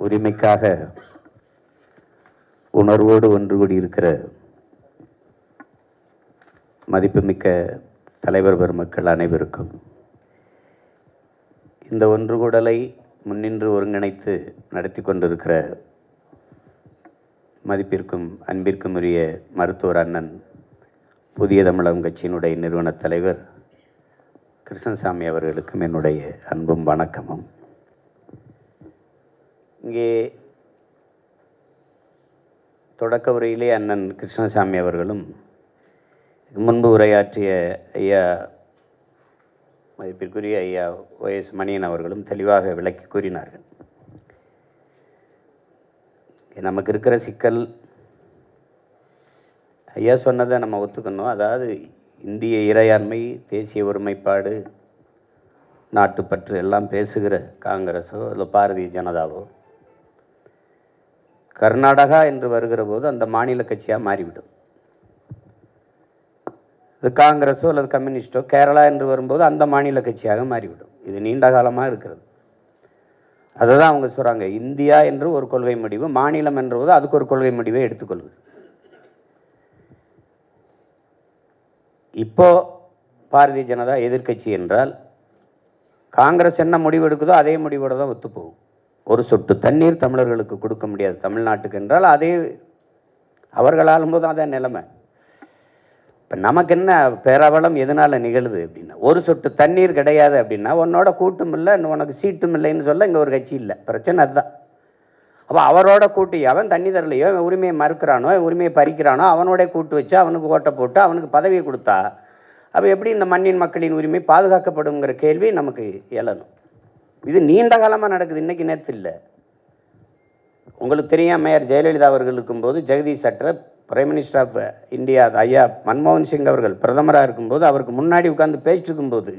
உரிமைக்காக உணர்வோடு ஒன்று கூடியிருக்கிற மதிப்புமிக்க தலைவர் பெருமக்கள் அனைவருக்கும் இந்த ஒன்றுகூடலை முன்னின்று ஒருங்கிணைத்து நடத்தி கொண்டிருக்கிற மதிப்பிற்கும் அன்பிற்கும் உரிய மருத்துவர் அண்ணன் புதிய தமிழகம் கட்சியினுடைய நிறுவன தலைவர் கிருஷ்ணசாமி அவர்களுக்கும் என்னுடைய அன்பும் வணக்கமும். இங்கே தொடக்க உரையிலே அண்ணன் கிருஷ்ணசாமி அவர்களும் முன்பு உரையாற்றிய ஐயா மதிப்பிற்குரிய ஐயா OS மணியன் அவர்களும் தெளிவாக விளக்கி கூறினார்கள். நமக்கு இருக்கிற சிக்கல் ஐயா சொன்னதை நம்ம ஒத்துக்கணும். அதாவது இந்திய இறையாண்மை, தேசிய ஒருமைப்பாடு, நாட்டுப்பற்று எல்லாம் பேசுகிற காங்கிரஸோ இல்லை பாரதிய ஜனதாவோ கர்நாடகா என்று வருகிற போது அந்த மாநில கட்சியாக மாறிவிடும். இது காங்கிரஸோ அல்லது கம்யூனிஸ்டோ கேரளா என்று வரும்போது அந்த மாநில கட்சியாக மாறிவிடும். இது நீண்ட காலமாக இருக்கிறது. அதை தான் அவங்க சொல்கிறாங்க, இந்தியா என்று ஒரு கொள்கை முடிவு, மாநிலம் என்றபோது அதுக்கு ஒரு கொள்கை முடிவை எடுத்துக்கொள்வது. இப்போ பாரதிய ஜனதா எதிர்க்கட்சி என்றால் காங்கிரஸ் என்ன முடிவு எடுக்குதோ அதே முடிவோடு தான் ஒத்துப்போகும். ஒரு சொட்டு தண்ணீர் தமிழர்களுக்கு கொடுக்க முடியாது தமிழ்நாட்டுக்கு என்றால் அதே அவர்கள் ஆளும்போது அதான் நிலைமை. இப்போ நமக்கு என்ன பேரவலம் எதனால் நிகழுது அப்படின்னா, ஒரு சொட்டு தண்ணீர் கிடையாது அப்படின்னா உன்னோட கூட்டும் இல்லை, உனக்கு சீட்டும் இல்லைன்னு சொல்ல இங்கே ஒரு கட்சி இல்லை. பிரச்சனை அதுதான். அப்போ அவரோட கூட்டி அவன் தண்ணி தரலையோ, அவன் உரிமையை மறுக்கிறானோ, உரிமையை பறிக்கிறானோ, அவனோட கூட்டு வச்சு அவனுக்கு ஓட்டை போட்டு அவனுக்கு பதவியை கொடுத்தா அப்போ எப்படி இந்த மண்ணின் மக்களின் உரிமை பாதுகாக்கப்படுங்கிற கேள்வி நமக்கு எழணும். இது நீண்ட காலமாக நடக்குது, இன்றைக்கி நேற்று இல்லை. உங்களுக்கு தெரியும், மேயர் ஜெயலலிதா அவர்கள் இருக்கும்போது ஜெகதீஷ் சட்டர் பிரைம் மினிஸ்டர் ஆஃப் இந்தியா ஐயா மன்மோகன் சிங் அவர்கள் பிரதமராக இருக்கும்போது அவருக்கு முன்னாடி உட்காந்து பேசிட்டு இருக்கும்போது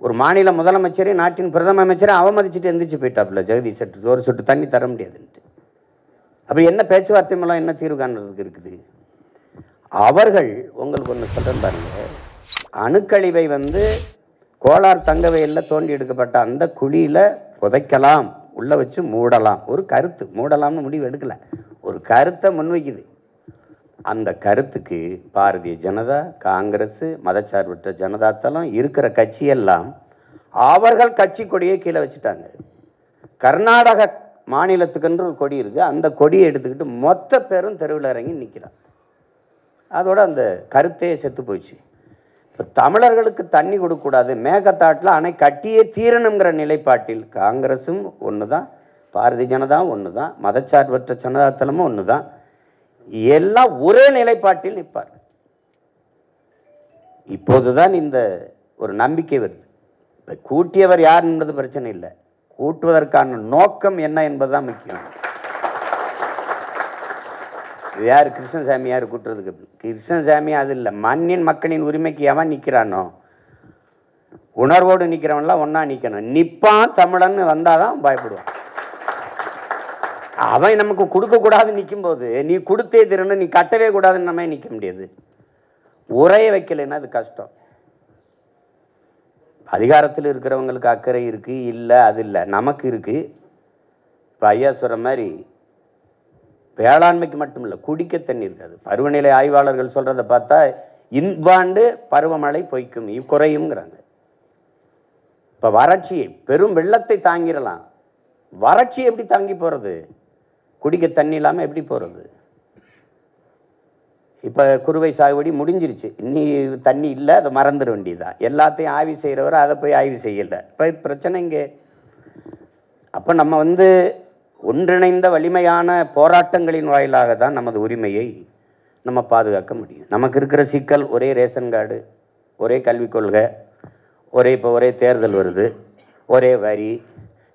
ஒரு மாநில முதலமைச்சரே நாட்டின் பிரதம அமைச்சரை அவமதிச்சுட்டு எந்திரிச்சு போயிட்டாப்புல ஜெகதீஷ் சட்டர். ஒரு சொட்டு தண்ணி தர முடியாதுன்ட்டு. அப்படி என்ன பேச்சுவார்த்தை மூலம் என்ன தீர்வு காண்றதுக்கு இருக்குது? அவர்கள் உங்களுக்கு ஒன்று சொல்கிறேன் பாருங்க, அணுக்கழிவை கோலார் தங்க வயலில் தோண்டி எடுக்கப்பட்ட அந்த குழியில் புதைக்கலாம், உள்ளே வச்சு மூடலாம். ஒரு கருத்து, மூடலாம்னு முடிவு எடுக்கலை, ஒரு கருத்தை முன்வைக்குது. அந்த கருத்துக்கு பாரதிய ஜனதா, காங்கிரஸ், மதச்சார்பற்ற ஜனதா தளம் இருக்கிற கட்சியெல்லாம் அவர்கள் கட்சி கொடியை கீழே வச்சுட்டாங்க. கர்நாடக மாநிலத்துக்குன்ற ஒரு கொடி இருக்குது, அந்த கொடியை எடுத்துக்கிட்டு மொத்த பேரும் தெருவில் இறங்கி நிற்கிறான். அதோட அந்த கருத்தையே செத்து போயிடுச்சு. இப்போ தமிழர்களுக்கு தண்ணி கொடுக்கக்கூடாது, மேகத்தாட்டில் அணை கட்டியே தீரணுங்கிற நிலைப்பாட்டில் காங்கிரஸும் ஒன்று தான், பாரதிய ஜனதாவும் ஒன்று தான், மதச்சார்பற்ற ஜனதாதளமும் ஒன்று தான். எல்லாம் ஒரே நிலைப்பாட்டில் நிற்பார். இப்போதுதான் இந்த ஒரு நம்பிக்கை வருது. இப்போ கூட்டியவர் யார் என்பது பிரச்சனை இல்லை, கூட்டுவதற்கான நோக்கம் என்ன என்பதுதான் முக்கியம். இது யார்? கிருஷ்ணசாமி யார் கூட்டுறதுக்கு? கிருஷ்ணசாமி அது இல்லை, மண்ணின் மக்களின் உரிமைக்கு எவன் நிற்கிறானோ, உணர்வோடு நிற்கிறவன்லாம் ஒன்றா நிற்கணும். நிற்பான் தமிழன் வந்தால் தான் பயப்படுவான். அவன் நமக்கு கொடுக்கக்கூடாதுன்னு நிற்கும்போது நீ கொடுத்தே திருன்னு, நீ கட்டவே கூடாதுன்னு நம்ம நிற்க முடியாது. உரைய வைக்கலைன்னா அது கஷ்டம். அதிகாரத்தில் இருக்கிறவங்களுக்கு அக்கறை இருக்குது, இல்லை அது இல்லை, நமக்கு இருக்குது. இப்போ ஐயா சொல்கிற மாதிரி வேளாண்மைக்கு மட்டும் இல்லை, குடிக்க தண்ணி இருக்காது. பருவநிலை ஆய்வாளர்கள் சொல்கிறத பார்த்தா இவ்வாண்டு பருவமழை பொய்க்கும் குறையுங்கிறாங்க. இப்போ வறட்சியை, பெரும் வெள்ளத்தை தாங்கிடலாம், வறட்சி எப்படி தாங்கி போகிறது? குடிக்க தண்ணி இல்லாமல் எப்படி போகிறது? இப்போ குறுவை சாகுபடி முடிஞ்சிருச்சு, இன்னி தண்ணி இல்லை, அதை மறந்துட வேண்டியதுதான். எல்லாத்தையும் ஆய்வு செய்கிறவரை அதை போய் ஆய்வு செய்யலை. இப்போ பிரச்சனை இங்கே. அப்போ நம்ம ஒன்றிணைந்த வலிமையான போராட்டங்களின் வாயிலாக தான் நமது உரிமையை நம்ம பாதுகாக்க முடியும். நமக்கு இருக்கிற சிக்கல் ஒரே ரேஷன் கார்டு, ஒரே கல்விக் கொள்கை, ஒரே தேர்தல் வருது, ஒரே வரி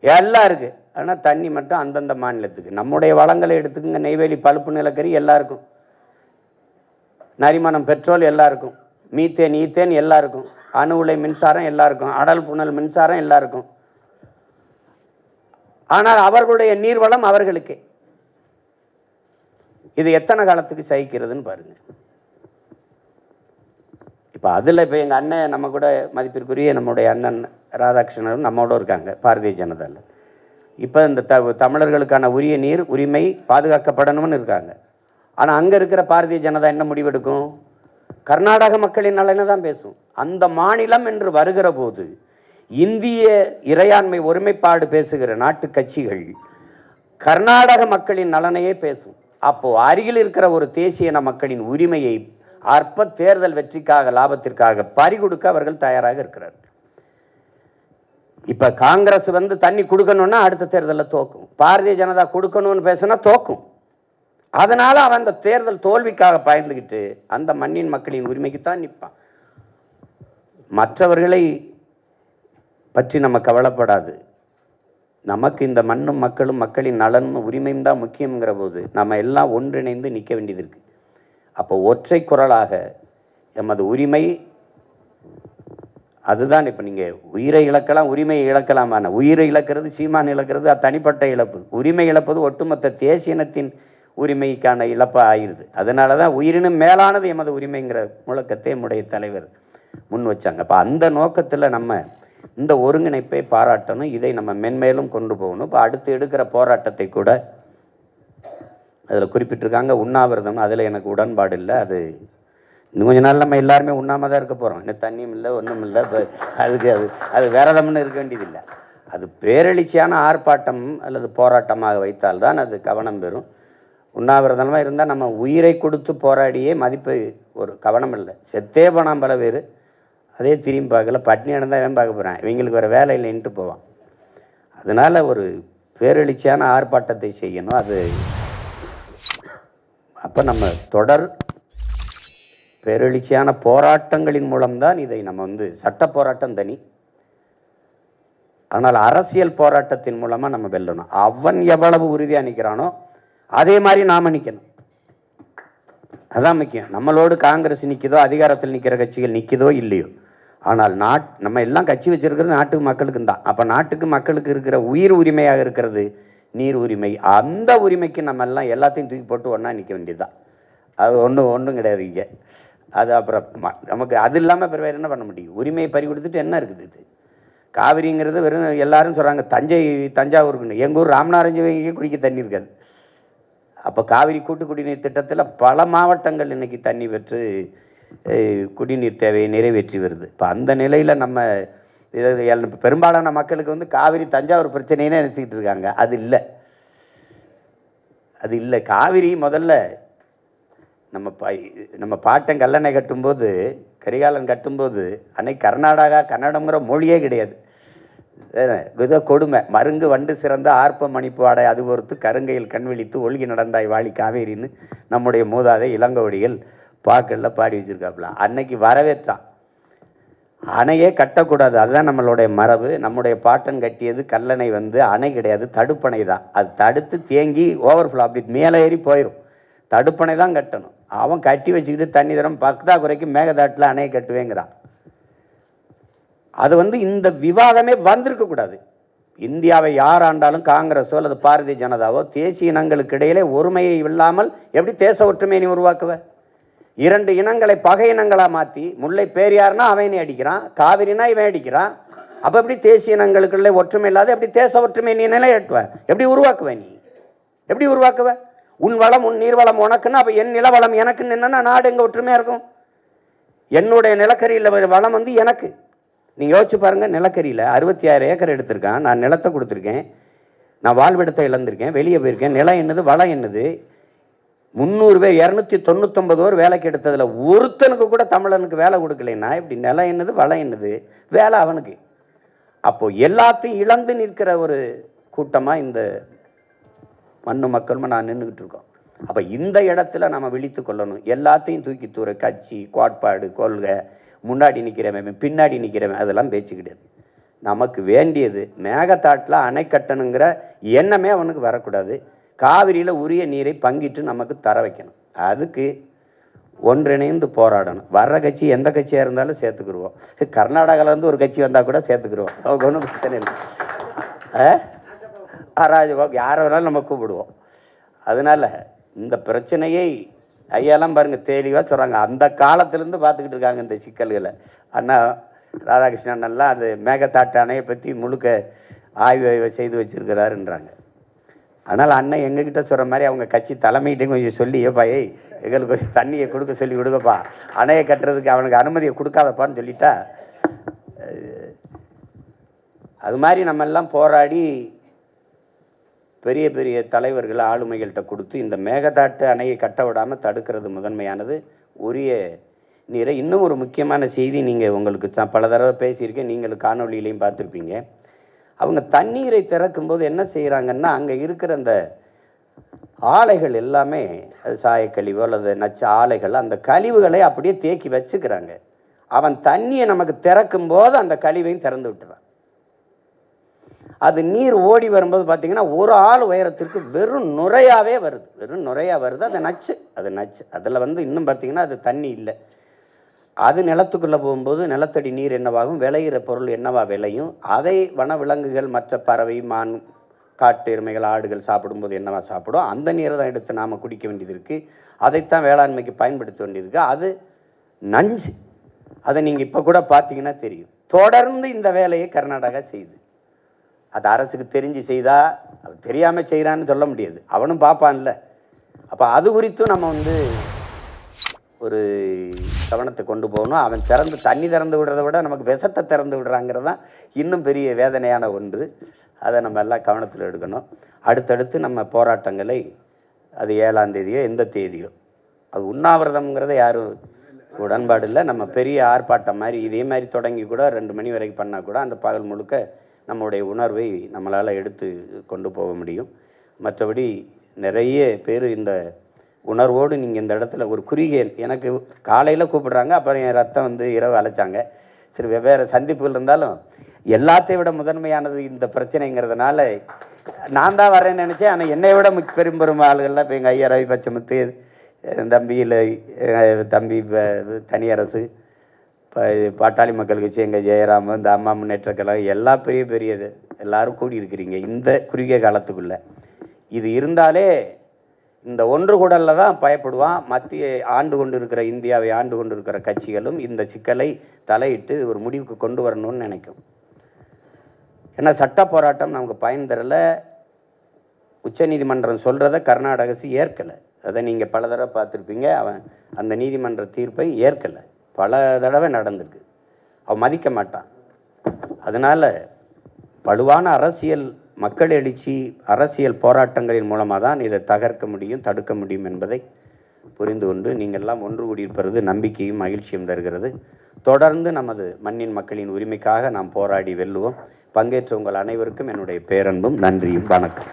எல்லாம் இருக்குது. ஆனால் தண்ணி மட்டும் அந்தந்த மாநிலத்துக்கு. நம்முடைய வளங்களை எடுத்துக்கங்க, நெய்வேலி பழுப்பு நிலக்கரி எல்லாருக்கும், நரிமணம் பெட்ரோல் எல்லாருக்கும், மீத்தேன் ஈத்தேன் எல்லாருக்கும், அணு உலை மின்சாரம் எல்லாருக்கும், அடல் புனல் மின்சாரம் எல்லாருக்கும். ஆனால் அவர்களுடைய நீர்வளம் அவர்களுக்கே. இது எத்தனை காலத்துக்கு சகிக்கிறதுன்னு பாருங்க. இப்போ அதில் இப்போ எங்கள் அண்ணன் நம்ம கூட மதிப்பிற்குரிய நம்முடைய அண்ணன் ராதாகிருஷ்ணன் நம்மோட இருக்காங்க பாரதிய ஜனதாவில். இப்போ இந்த தமிழர்களுக்கான உரிய நீர் உரிமை பாதுகாக்கப்படணும்னு இருக்காங்க. ஆனால் அங்கே இருக்கிற பாரதிய ஜனதா என்ன முடிவெடுக்கும்? கர்நாடக மக்களின் நலனை தான் பேசும். அந்த மாநிலம் என்று வருகிற போது இந்திய இறையாண்மை ஒருமைப்பாடு பேசுகிற நாட்டு கட்சிகள் கர்நாடக மக்களின் நலனையே பேசும். அப்போ அருகில் இருக்கிற ஒரு தேசிய இன மக்களின் உரிமையை அற்ப தேர்தல் வெற்றிக்காக லாபத்திற்காக பறிகொடுக்க அவர்கள் தயாராக இருக்கிறார். இப்ப காங்கிரஸ் தண்ணி கொடுக்கணும்னா அடுத்த தேர்தலில் தோக்கும். பாரதிய ஜனதா கொடுக்கணும்னு பேசினா தோக்கும். அதனால அவன் அந்த தேர்தல் தோல்விக்காக பயந்துக்கிட்டு அந்த மண்ணின் மக்களின் உரிமைக்கு தான் நிற்பான். மற்றவர்களை பற்றி நம்ம கவலைப்படாது. நமக்கு இந்த மண்ணும் மக்களும் மக்களின் நலனும் உரிமையும் தான் முக்கியங்கிற போது நம்ம எல்லாம் ஒன்றிணைந்து நிற்க வேண்டியது இருக்கு. அப்போ ஒற்றை குரலாக எமது உரிமை அதுதான். இப்போ நீங்கள் உயிரை இழக்கலாம், உரிமையை இழக்கலாமான. உயிரை இழக்கிறது சீமான் இழக்கிறது அது தனிப்பட்ட இழப்பு. உரிமை இழப்பது ஒட்டுமொத்த தேசிய இனத்தின் உரிமைக்கான இழப்பாக ஆயிடுது. அதனால தான் உயிரினும் மேலானது எமது உரிமைங்கிற முழக்கத்தை நம்முடைய தலைவர் முன் வச்சாங்க. அப்போ அந்த நோக்கத்தில் நம்ம இந்த ஒருங்கிணைப்பை பாராட்டணும். இதை நம்ம மென்மேலும் கொண்டு போகணும். இப்போ அடுத்து எடுக்கிற போராட்டத்தை கூட அதில் குறிப்பிட்டிருக்காங்க. உண்ணாவிரதம் அதில் எனக்கு உடன்பாடு இல்லை. அது இன்னும் கொஞ்ச நாள் நம்ம எல்லாருமே உண்ணாம தான் இருக்க போகிறோம். இன்னும் தண்ணியும் இல்லை ஒன்றும் இல்லை. இப்போ அது விரதம்னு இருக்க வேண்டியதில்லை. அது பேரெழுச்சியான ஆர்ப்பாட்டம் அல்லது போராட்டமாக வைத்தால்தான் அது கவனம் பெறும். உண்ணாவிரதமாக இருந்தால் நம்ம உயிரை கொடுத்து போராடியே மதிப்பு ஒரு கவனம் இல்லை. செத்தே போனான் பல பேர், அதே திரும்பி பார்க்கல. பட்னி நடந்தால் இவன் பார்க்க போகிறான், இவங்களுக்கு வேறு வேலை இல்லைன்ட்டு போவான். அதனால் ஒரு பேரெழுச்சியான ஆர்ப்பாட்டத்தை செய்யணும். அது அப்போ நம்ம தொடர் பேரெழுச்சியான போராட்டங்களின் மூலம்தான் இதை நம்ம சட்ட போராட்டம் தனி, ஆனால் அரசியல் போராட்டத்தின் மூலமாக நம்ம வெல்லணும். அவன் எவ்வளவு உறுதியாக நிற்கிறானோ அதே மாதிரி நாம் நிற்கணும். அதான் முக்கியம். நம்மளோடு காங்கிரஸ் நிற்குதோ, அதிகாரத்தில் நிற்கிற கட்சிகள் நிற்குதோ இல்லையோ, ஆனால் நம்ம எல்லாம் கட்சி வச்சிருக்கிறது நாட்டுக்கு மக்களுக்கு தான். அப்போ நாட்டுக்கு மக்களுக்கு இருக்கிற உயிர் உரிமையாக இருக்கிறது நீர் உரிமை. அந்த உரிமைக்கு நம்ம எல்லாம் எல்லாத்தையும் தூக்கி போட்டு ஒன்றா நிற்க வேண்டியதுதான். அது ஒன்றும் கிடையாது இங்கே. அது அப்புறம் நமக்கு அது இல்லாமல் அப்புறம் வேறு என்ன பண்ண முடியும்? உரிமையை பறி கொடுத்துட்டு என்ன இருக்குது? இது காவிரிங்கிறது வெறும் எல்லாரும் சொல்கிறாங்க தஞ்சாவூருக்குன்னு. எங்கள் ஊர் ராமநாதஞ்சு குடிக்க தண்ணி இருக்காது. அப்போ காவிரி கூட்டு குடிநீர் திட்டத்தில் பல மாவட்டங்கள் இன்றைக்கி தண்ணி பெற்று குடிநீர் தேவையை நிறைவேற்றி வருது. இப்போ அந்த நிலையில் நம்ம பெரும்பாலான மக்களுக்கு காவிரி தஞ்சாவூர் பிரச்சனையே நினச்சிக்கிட்டு இருக்காங்க. அது இல்லை. காவிரி முதல்ல நம்ம பாட்டன் கல்லணை கட்டும்போது, கரிகாலன் கட்டும்போது அன்னைக்கு கன்னடங்கிற மொழியே கிடையாது. ஏதோ கொடுமை. மருங்கு வண்டு சிறந்த ஆர்ப்ப மணிப்பு ஆடை அது பொறுத்து கருங்கையில் கண் விழித்து ஒழுகி நடந்தாய் வாழி காவேரின்னு நம்முடைய மூதாதை இளங்கோடிகள் பாக்கல்ல பாடி வச்சிருக்காப்புல. அன்னைக்கு வரவேற்றான். அணையே கட்டக்கூடாது, அதுதான் நம்மளுடைய மரபு. நம்முடைய பாட்டன் கட்டியது கல்லணை அணை கிடையாது, தடுப்பணை தான். அது தடுத்து தேங்கி ஓவர்ஃப்ளோ அப்படி மேலே ஏறி போயிடும். தடுப்பணை தான் கட்டணும். அவன் கட்டி வச்சுக்கிட்டு தண்ணி தரம் பக்தாக்குறைக்கு மேகதாட்டில் அணையை கட்டுவேங்கிறான். அது இந்த விவாதமே வந்திருக்கக்கூடாது. இந்தியாவை யார் ஆண்டாலும் காங்கிரஸோ அல்லது பாரதிய ஜனதாவோ தேசிய இனங்களுக்கு இடையிலே ஒருமையை இல்லாமல் எப்படி தேச ஒற்றுமையை உருவாக்குவ? இரண்டு இனங்களை பகை இனங்களாக மாற்றி, முல்லை பேரியார்னா அவனை அடிக்கிறான், காவிரினா இவன் அடிக்கிறான். அப்போ எப்படி தேசிய இனங்களுக்குள்ளே ஒற்றுமை இல்லாத எப்படி தேச ஒற்றுமை நீ நிலையேற்றுவ? எப்படி உருவாக்குவ? நீ எப்படி உருவாக்குவ? உன் வளம் உன் நீர்வளம் உனக்குன்னா அப்போ என் நிலவளம் எனக்குன்னு என்னன்னா நாடு எங்கே ஒற்றுமையாக இருக்கும்? என்னுடைய நிலக்கரியில் வளம் எனக்கு. நீங்கள் யோசிச்சு பாருங்கள். நிலக்கரியில் 66 ஏக்கர் எடுத்திருக்கான். நான் நிலத்தை கொடுத்துருக்கேன். நான் வாழ்விடத்தை இழந்திருக்கேன், வெளியே போயிருக்கேன். நிலம் என்னது, வளம் என்னது? 300 பேர் 299 பேர் வேலைக்கு எடுத்ததில் ஒருத்தனுக்கு கூட தமிழனுக்கு வேலை கொடுக்கலைன்னா இப்படி நிலம் என்னது, வளம் என்னது, வேலை அவனுக்கு. அப்போது எல்லாத்தையும் இழந்து நிற்கிற ஒரு கூட்டமாக இந்த மண்ணு மக்களும் நான் நின்றுக்கிட்டு இருக்கோம். அப்போ இந்த இடத்துல நம்ம விழித்து கொள்ளணும். எல்லாத்தையும் தூக்கி தூர கட்சி, கோட்பாடு, கொள்கை, முன்னாடி நிற்கிறவன் பின்னாடி நிற்கிறவன் அதெல்லாம் பேச்சு கிடையாது. நமக்கு வேண்டியது மேகதாட்டில் அணை கட்டணுங்கிற எண்ணமே அவனுக்கு வரக்கூடாது. காவிரியில் உரிய நீரை பங்கிட்டு நமக்கு தர வைக்கணும். அதுக்கு ஒன்றிணைந்து போராடணும். வர்ற கட்சி எந்த கட்சியாக இருந்தாலும் சேர்த்துக்கிடுவோம். கர்நாடகாவிலேருந்து ஒரு கட்சி வந்தால் கூட சேர்த்துக்கிடுவோம். அவங்க ஒன்றும் பிரச்சனை இல்லை. ராஜபாபு யாரை வேணாலும் நம்ம கூப்பிடுவோம். அதனால் இந்த பிரச்சனையை ஐயாலாம் பாருங்கள் தெளிவாக சொல்கிறாங்க. அந்த காலத்திலேருந்து பார்த்துக்கிட்டு இருக்காங்க இந்த சிக்கல்களை. அண்ணா ராதாகிருஷ்ணன் எல்லாம் அது மேகதாட்டு அணையை பற்றி முழுக்க ஆய்வு செய்து வச்சிருக்கிறாருன்றாங்க. ஆனால் அண்ணன் எங்ககிட்ட சொல்கிற மாதிரி அவங்க கட்சி தலைமையிட்டையும் கொஞ்சம் சொல்லி, ஏப்பா எங்களுக்கு கொஞ்சம் தண்ணியை கொடுக்க சொல்லி விடுங்கப்பா, அணையை கட்டுறதுக்கு அவனுக்கு அனுமதியை கொடுக்காதப்பான்னு சொல்லிட்டா, அது மாதிரி நம்ம எல்லாம் போராடி பெரிய பெரிய தலைவர்கள் ஆளுமைகள்கிட்ட கொடுத்து இந்த மேகதாட்டு அணையை கட்ட விடாமல் தடுக்கிறது முதன்மையானது. உரிய நீரை இன்னும் ஒரு முக்கியமான செய்தி, நீங்கள் உங்களுக்கு பல தடவை பேசியிருக்கேன், நீங்கள் காணொலியிலையும் பார்த்துருப்பீங்க. அவங்க தண்ணீரை திறக்கும்போது என்ன செய்கிறாங்கன்னா, அங்கே இருக்கிற அந்த ஆலைகள் எல்லாமே, அது சாயக்கழிவோ அல்லது நச்ச ஆலைகள், அந்த கழிவுகளை அப்படியே தேக்கி வச்சுக்கிறாங்க. அவன் தண்ணியை நமக்கு திறக்கும்போது அந்த கழிவையும் திறந்து விட்டுறான். அது நீர் ஓடி வரும்போது பார்த்தீங்கன்னா ஒரு ஆள் உயரத்திற்கு வெறும் நுரையாகவே வருது, வெறும் நுரையாக வருது. அது நச்சு, அதில் இன்னும் பார்த்தீங்கன்னா அது தண்ணி இல்லை. அது நிலத்துக்குள்ளே போகும்போது நிலத்தடி நீர் என்னவாகும், விளையிற பொருள் என்னவா விளையும், அதை வனவிலங்குகள் மற்ற பறவை மான் காட்டு எருமைகள் ஆடுகள் சாப்பிடும்போது என்னவா சாப்பிடும், அந்த நீரை தான் எடுத்து நாம் குடிக்க வேண்டியது இருக்குது. அதைத்தான் வேளாண்மைக்கு பயன்படுத்த வேண்டியிருக்கு. அது நஞ்சு. அதை நீங்கள் இப்போ கூட பார்த்தீங்கன்னா தெரியும். தொடர்ந்து இந்த வேலையை கர்நாடகா செய்யுது. அது அரசுக்கு தெரிஞ்சு செய்தா, அவன் தெரியாமல் செய்கிறான்னு சொல்ல முடியாது, அவனும் பார்ப்பான்ல. அப்போ அது குறித்தும் நம்ம ஒரு கவனத்தை கொண்டு போகணும். அவன் தண்ணி திறந்து விடுறத விட நமக்கு விஷத்தை திறந்து விடுறாங்கிறது தான் இன்னும் பெரிய வேதனையான ஒன்று. அதை நம்ம எல்லாம் கவனத்தில் எடுக்கணும். அடுத்தடுத்து நம்ம போராட்டங்களை, அது 7ஆம் தேதியோ எந்த தேதியோ, அது உண்ணாவிரதம்ங்கிறத யாரும் உடன்பாடு இல்லை. நம்ம பெரிய ஆர்ப்பாட்டம் மாதிரி இதே மாதிரி தொடங்கி கூட 2 மணி வரைக்கும் பண்ணால் கூட அந்த பகல் முழுக்க நம்மளுடைய உணர்வை நம்மளால் எடுத்து கொண்டு போக முடியும். மற்றபடி நிறைய பேர் இந்த உணர்வோடு நீங்கள் இந்த இடத்துல ஒரு குறுகிய, எனக்கு காலையில் கூப்பிடுறாங்க, அப்புறம் என் ரத்தம் இரவு அழைச்சாங்க. சரி, வெவ்வேறு சந்திப்புகள் இருந்தாலும் எல்லாத்தையும் விட முதன்மையானது இந்த பிரச்சனைங்கிறதுனால நான் தான் வரேன்னு நினச்சேன். ஆனால் என்னை விட பெரும் ஆளுகள்லாம் இப்போ எங்கள் ஐயா ரவி பச்சமுத்து, தம்பி தனியரசு, பாட்டாளி மக்கள் கட்சி, எங்கள் ஜெயராம், இந்த அம்மா முன்னேற்ற கழகம், எல்லா பெரிய எல்லாரும் கூடி இருக்கிறீங்க இந்த குறுகிய காலத்துக்குள்ளே. இது இருந்தாலே இந்த ஒன்று கூடலில் தான் பயப்படுவான். மத்திய ஆண்டு கொண்டு இருக்கிற, இந்தியாவை ஆண்டு கொண்டு இருக்கிற கட்சிகளும் இந்த சிக்கலை தலையிட்டு ஒரு முடிவுக்கு கொண்டு வரணும்னு நினைக்கும். ஏன்னா சட்ட போராட்டம் நமக்கு பயன் தரல. உச்சநீதிமன்றம் சொல்கிறத கர்நாடக அரசு ஏற்கலை. அதை நீங்கள் பல தடவை பார்த்துருப்பீங்க. அவன் அந்த நீதிமன்ற தீர்ப்பை ஏற்கலை. பல தடவை நடந்திருக்கு. அவன் மதிக்க மாட்டான். அதனால் வலுவான அரசியல், மக்கள் எழுச்சி, அரசியல் போராட்டங்களின் மூலமாக தான் இதை தகர்க்க முடியும், தடுக்க முடியும் என்பதை புரிந்து கொண்டு நீங்கள்லாம் ஒன்று கூடியிருப்பது நம்பிக்கையும் மகிழ்ச்சியும் தருகிறது. தொடர்ந்து நமது மண்ணின் மக்களின் உரிமைக்காக நாம் போராடி வெல்லுவோம். பங்கேற்ற உங்கள் அனைவருக்கும் என்னுடைய பேரன்பும் நன்றியும். வணக்கம்.